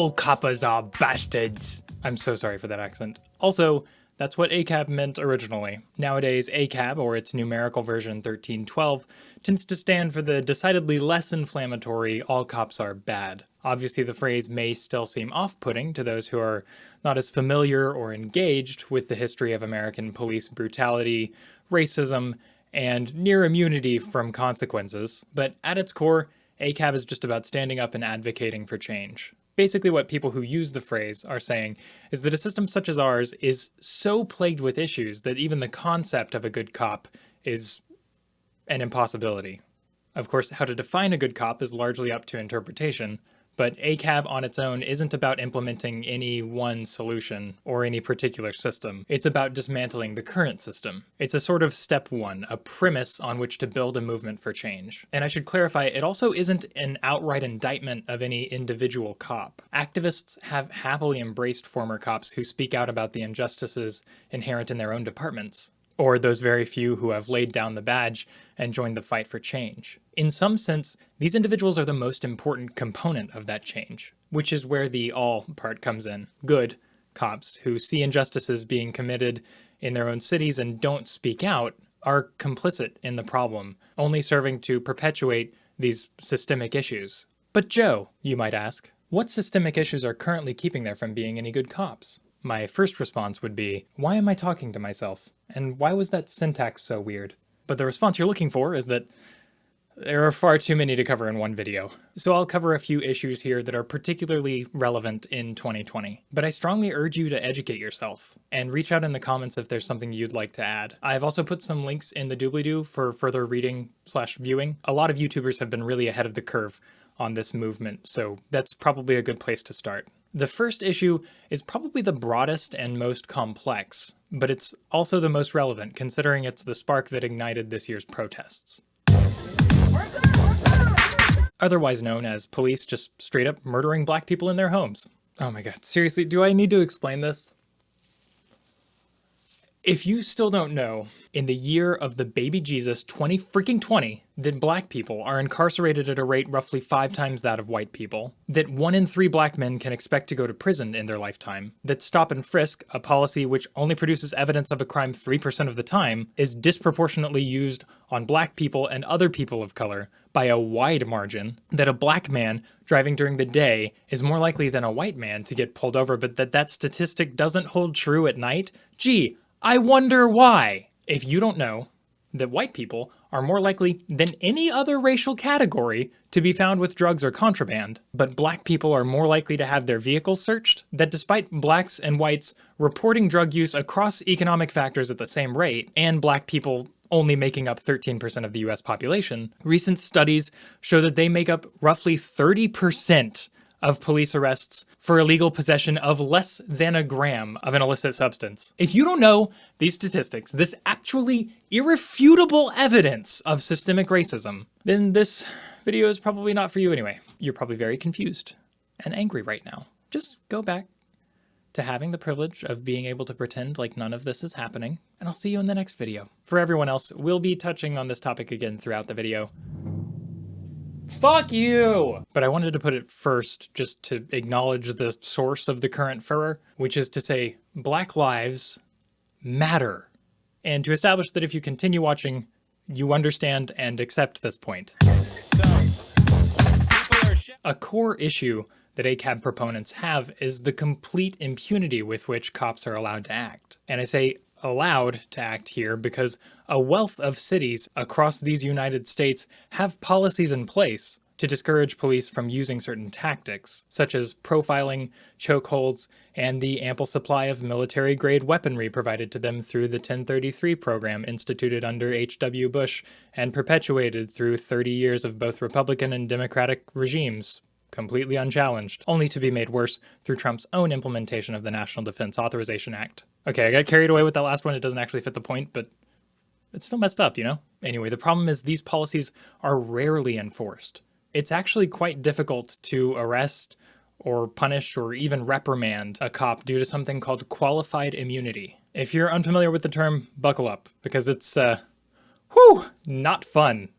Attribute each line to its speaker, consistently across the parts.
Speaker 1: All coppers are bastards. I'm so sorry for that accent. Also, that's what ACAB meant originally. Nowadays, ACAB, or its numerical version 1312, tends to stand for the decidedly less inflammatory all cops are bad. Obviously, the phrase may still seem off-putting to those who are not as familiar or engaged with the history of American police brutality, racism, and near immunity from consequences, but at its core, ACAB is just about standing up and advocating for change. Basically what people who use the phrase are saying is that a system such as ours is so plagued with issues that even the concept of a good cop is an impossibility. Of course, how to define a good cop is largely up to interpretation, but ACAB on its own isn't about implementing any one solution or any particular system. It's about dismantling the current system. It's a sort of step one, a premise on which to build a movement for change. And I should clarify, it also isn't an outright indictment of any individual cop. Activists have happily embraced former cops who speak out about the injustices inherent in their own departments, or those very few who have laid down the badge and joined the fight for change. In some sense, these individuals are the most important component of that change, which is where the all part comes in. Good cops who see injustices being committed in their own cities and don't speak out are complicit in the problem, only serving to perpetuate these systemic issues. But Joe, you might ask, what systemic issues are currently keeping there from being any good cops? My first response would be, why am I talking to myself? And why was that syntax so weird? But the response you're looking for is that there are far too many to cover in one video. So I'll cover a few issues here that are particularly relevant in 2020. But I strongly urge you to educate yourself and reach out in the comments if there's something you'd like to add. I've also put some links in the doobly-doo for further reading/viewing. A lot of YouTubers have been really ahead of the curve on this movement, so that's probably a good place to start. The first issue is probably the broadest and most complex, but it's also the most relevant considering it's the spark that ignited this year's protests. Otherwise known as police just straight up murdering black people in their homes. Oh my god, seriously, do I need to explain this? If you still don't know, in the year of the baby Jesus 2020, that black people are incarcerated at a rate roughly 5 times that of white people, that 1 in 3 black men can expect to go to prison in their lifetime, that stop and frisk, a policy which only produces evidence of a crime 3% of the time, is disproportionately used on black people and other people of color by a wide margin, that a black man driving during the day is more likely than a white man to get pulled over, but that statistic doesn't hold true at night? Gee, I wonder why. If you don't know that white people are more likely than any other racial category to be found with drugs or contraband, but black people are more likely to have their vehicles searched, that despite blacks and whites reporting drug use across economic factors at the same rate, and black people only making up 13% of the US population, recent studies show that they make up roughly 30% of police arrests for illegal possession of less than a gram of an illicit substance. If you don't know these statistics, this actually irrefutable evidence of systemic racism, then this video is probably not for you anyway. You're probably very confused and angry right now. Just go back to having the privilege of being able to pretend like none of this is happening, and I'll see you in the next video. For everyone else, we'll be touching on this topic again throughout the video. Fuck you! But I wanted to put it first just to acknowledge the source of the current furor, which is to say, Black lives matter. And to establish that if you continue watching, you understand and accept this point. A core issue that ACAB proponents have is the complete impunity with which cops are allowed to act. And I say allowed to act here because a wealth of cities across these United States have policies in place to discourage police from using certain tactics, such as profiling, chokeholds, and the ample supply of military-grade weaponry provided to them through the 1033 program instituted under H.W. Bush and perpetuated through 30 years of both Republican and Democratic regimes, completely unchallenged, only to be made worse through Trump's own implementation of the National Defense Authorization Act. Okay, I got carried away with that last one. It doesn't actually fit the point, but it's still messed up, you know? Anyway, the problem is these policies are rarely enforced. It's actually quite difficult to arrest or punish or even reprimand a cop due to something called qualified immunity. If you're unfamiliar with the term, buckle up, because it's, not fun.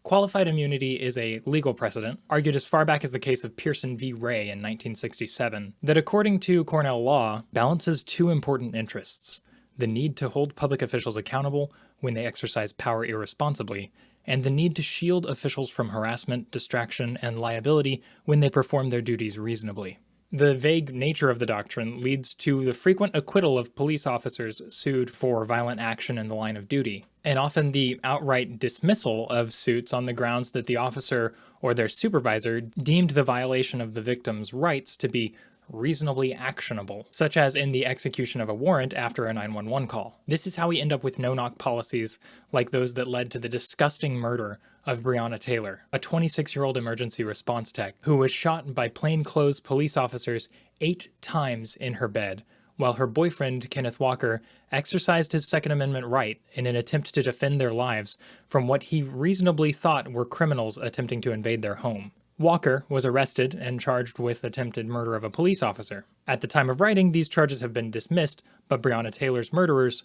Speaker 1: Qualified immunity is a legal precedent, argued as far back as the case of Pearson v. Ray in 1967, that according to Cornell law, balances two important interests: the need to hold public officials accountable when they exercise power irresponsibly, and the need to shield officials from harassment, distraction, and liability when they perform their duties reasonably. The vague nature of the doctrine leads to the frequent acquittal of police officers sued for violent action in the line of duty, and often the outright dismissal of suits on the grounds that the officer or their supervisor deemed the violation of the victim's rights to be reasonably actionable, such as in the execution of a warrant after a 911 call. This is how we end up with no-knock policies like those that led to the disgusting murder of Breonna Taylor, a 26-year-old emergency response tech who was shot by plainclothes police officers 8 times in her bed, while her boyfriend, Kenneth Walker, exercised his Second Amendment right in an attempt to defend their lives from what he reasonably thought were criminals attempting to invade their home. Walker was arrested and charged with attempted murder of a police officer. At the time of writing, these charges have been dismissed, but Breonna Taylor's murderers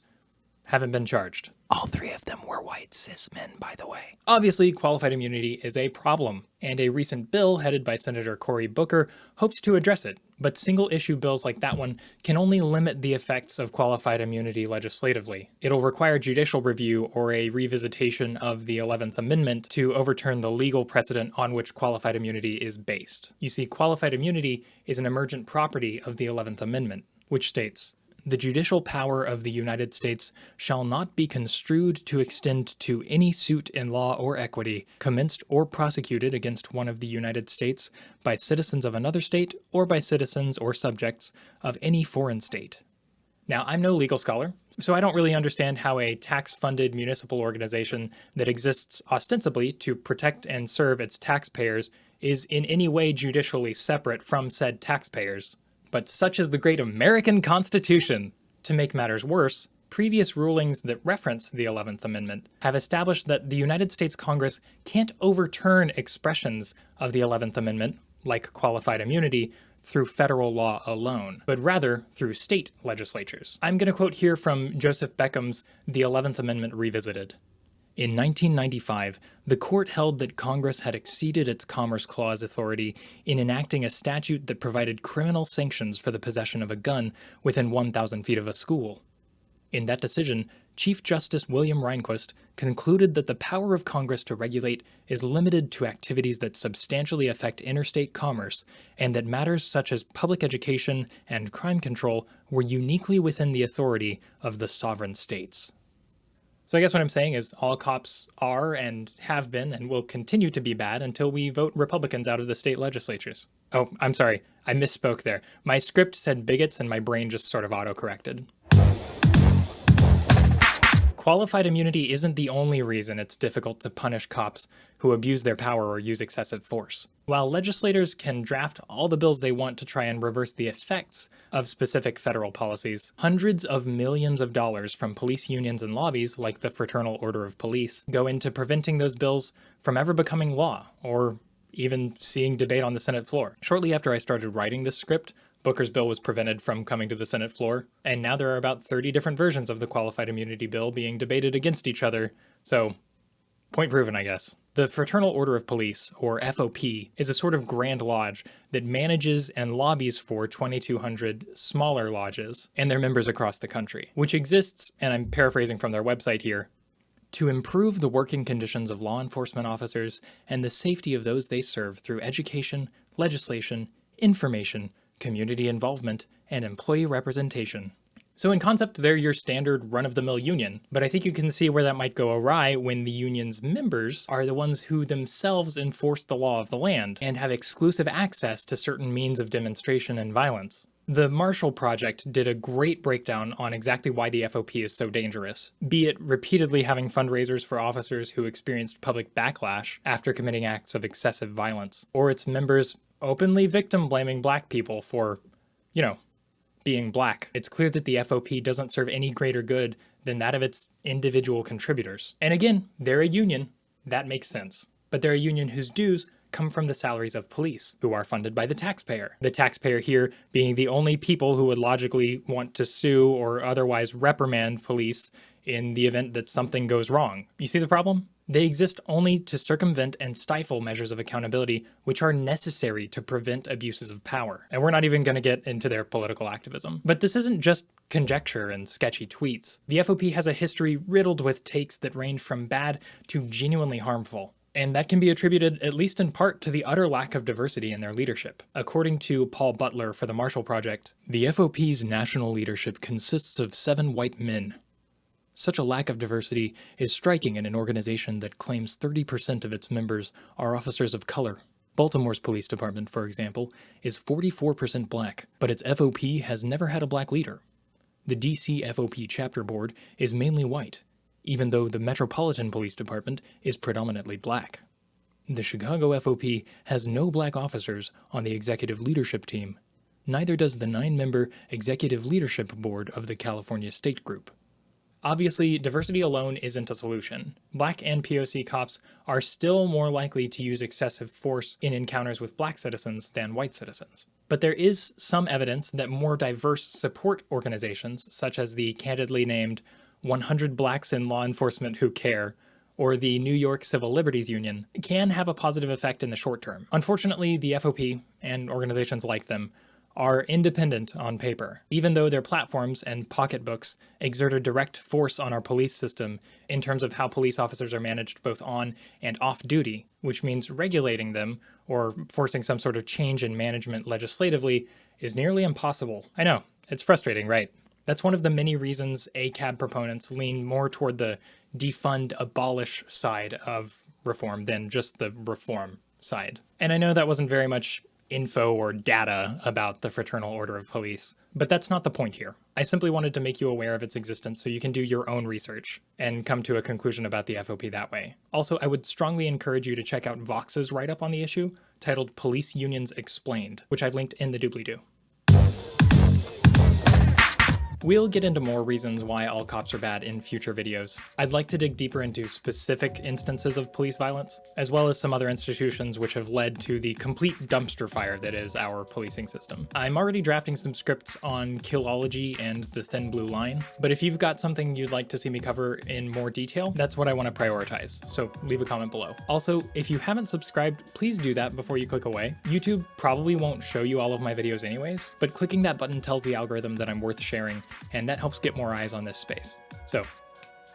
Speaker 1: haven't been charged. All 3 of them were white cis men, by the way. Obviously, qualified immunity is a problem, and a recent bill headed by Senator Cory Booker hopes to address it. But single-issue bills like that one can only limit the effects of qualified immunity legislatively. It'll require judicial review or a revisitation of the 11th Amendment to overturn the legal precedent on which qualified immunity is based. You see, qualified immunity is an emergent property of the 11th Amendment, which states, "The judicial power of the United States shall not be construed to extend to any suit in law or equity, commenced or prosecuted against one of the United States by citizens of another state or by citizens or subjects of any foreign state." Now, I'm no legal scholar, so I don't really understand how a tax-funded municipal organization that exists ostensibly to protect and serve its taxpayers is in any way judicially separate from said taxpayers. But such is the great American Constitution. To make matters worse, previous rulings that reference the 11th Amendment have established that the United States Congress can't overturn expressions of the 11th Amendment, like qualified immunity, through federal law alone, but rather through state legislatures. I'm going to quote here from Joseph Beckham's The 11th Amendment Revisited. In 1995, the court held that Congress had exceeded its Commerce Clause authority in enacting a statute that provided criminal sanctions for the possession of a gun within 1,000 feet of a school. In that decision, Chief Justice William Rehnquist concluded that the power of Congress to regulate is limited to activities that substantially affect interstate commerce, and that matters such as public education and crime control were uniquely within the authority of the sovereign states. So I guess what I'm saying is all cops are and have been and will continue to be bad until we vote Republicans out of the state legislatures. Oh, I'm sorry. I misspoke there. My script said bigots and my brain just sort of auto-corrected. Qualified immunity isn't the only reason it's difficult to punish cops who abuse their power or use excessive force. While legislators can draft all the bills they want to try and reverse the effects of specific federal policies, hundreds of millions of dollars from police unions and lobbies like the Fraternal Order of Police go into preventing those bills from ever becoming law, or even seeing debate on the Senate floor. Shortly after I started writing this script, Booker's bill was prevented from coming to the Senate floor, and now there are about 30 different versions of the qualified immunity bill being debated against each other, so point proven, I guess. The Fraternal Order of Police, or FOP, is a sort of grand lodge that manages and lobbies for 2,200 smaller lodges and their members across the country, which exists, and I'm paraphrasing from their website here, to improve the working conditions of law enforcement officers and the safety of those they serve through education, legislation, information, community involvement, and employee representation. So in concept, they're your standard run-of-the-mill union, but I think you can see where that might go awry when the union's members are the ones who themselves enforce the law of the land and have exclusive access to certain means of demonstration and violence. The Marshall Project did a great breakdown on exactly why the FOP is so dangerous, be it repeatedly having fundraisers for officers who experienced public backlash after committing acts of excessive violence, or its members openly victim-blaming black people for, being black. It's clear that the FOP doesn't serve any greater good than that of its individual contributors. And again, they're a union. That makes sense. But they're a union whose dues come from the salaries of police, who are funded by the taxpayer. The taxpayer here being the only people who would logically want to sue or otherwise reprimand police in the event that something goes wrong. You see the problem? They exist only to circumvent and stifle measures of accountability which are necessary to prevent abuses of power. And we're not even going to get into their political activism. But this isn't just conjecture and sketchy tweets. The FOP has a history riddled with takes that range from bad to genuinely harmful. And that can be attributed, at least in part, to the utter lack of diversity in their leadership. According to Paul Butler for the Marshall Project, the FOP's national leadership consists of 7 white men. Such a lack of diversity is striking in an organization that claims 30% of its members are officers of color. Baltimore's police department, for example, is 44% black, but its FOP has never had a black leader. The DC FOP chapter board is mainly white, even though the Metropolitan Police Department is predominantly black. The Chicago FOP has no black officers on the executive leadership team. Neither does the 9-member executive leadership board of the California State Group. Obviously, diversity alone isn't a solution. Black and POC cops are still more likely to use excessive force in encounters with black citizens than white citizens. But there is some evidence that more diverse support organizations, such as the candidly named 100 Blacks in Law Enforcement Who Care, or the New York Civil Liberties Union, can have a positive effect in the short term. Unfortunately, the FOP, and organizations like them, are independent on paper, even though their platforms and pocketbooks exert a direct force on our police system in terms of how police officers are managed both on and off duty, which means regulating them or forcing some sort of change in management legislatively is nearly impossible. I know, it's frustrating, right? That's one of the many reasons ACAB proponents lean more toward the defund, abolish side of reform than just the reform side. And I know that wasn't very much info or data about the Fraternal Order of Police, but that's not the point here. I simply wanted to make you aware of its existence so you can do your own research and come to a conclusion about the FOP that way. Also, I would strongly encourage you to check out Vox's write-up on the issue, titled Police Unions Explained, which I've linked in the doobly-doo. We'll get into more reasons why all cops are bad in future videos. I'd like to dig deeper into specific instances of police violence, as well as some other institutions which have led to the complete dumpster fire that is our policing system. I'm already drafting some scripts on Killology and the Thin Blue Line, but if you've got something you'd like to see me cover in more detail, that's what I want to prioritize, so leave a comment below. Also, if you haven't subscribed, please do that before you click away. YouTube probably won't show you all of my videos anyways, but clicking that button tells the algorithm that I'm worth sharing, and that helps get more eyes on this space. So,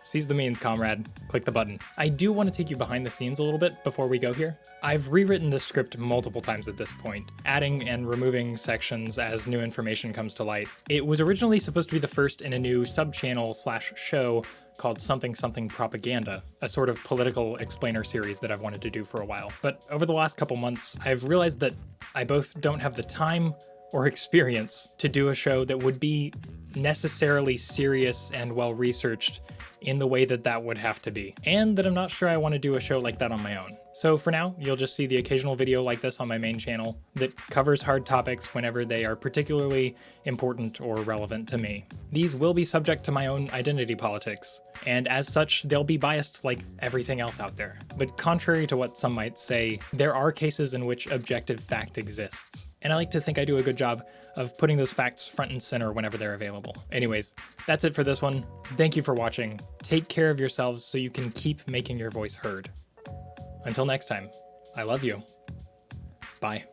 Speaker 1: seize the means, comrade. Click the button. I do want to take you behind the scenes a little bit before we go here. I've rewritten this script multiple times at this point, adding and removing sections as new information comes to light. It was originally supposed to be the first in a new sub-channel / show called Something Something Propaganda, a sort of political explainer series that I've wanted to do for a while. But over the last couple months, I've realized that I both don't have the time or experience to do a show that would be necessarily serious and well-researched in the way that that would have to be, and that I'm not sure I want to do a show like that on my own. So for now, you'll just see the occasional video like this on my main channel that covers hard topics whenever they are particularly important or relevant to me. These will be subject to my own identity politics, and as such, they'll be biased like everything else out there. But contrary to what some might say, there are cases in which objective fact exists. And I like to think I do a good job of putting those facts front and center whenever they're available. Anyways, that's it for this one. Thank you for watching. Take care of yourselves so you can keep making your voice heard. Until next time, I love you. Bye.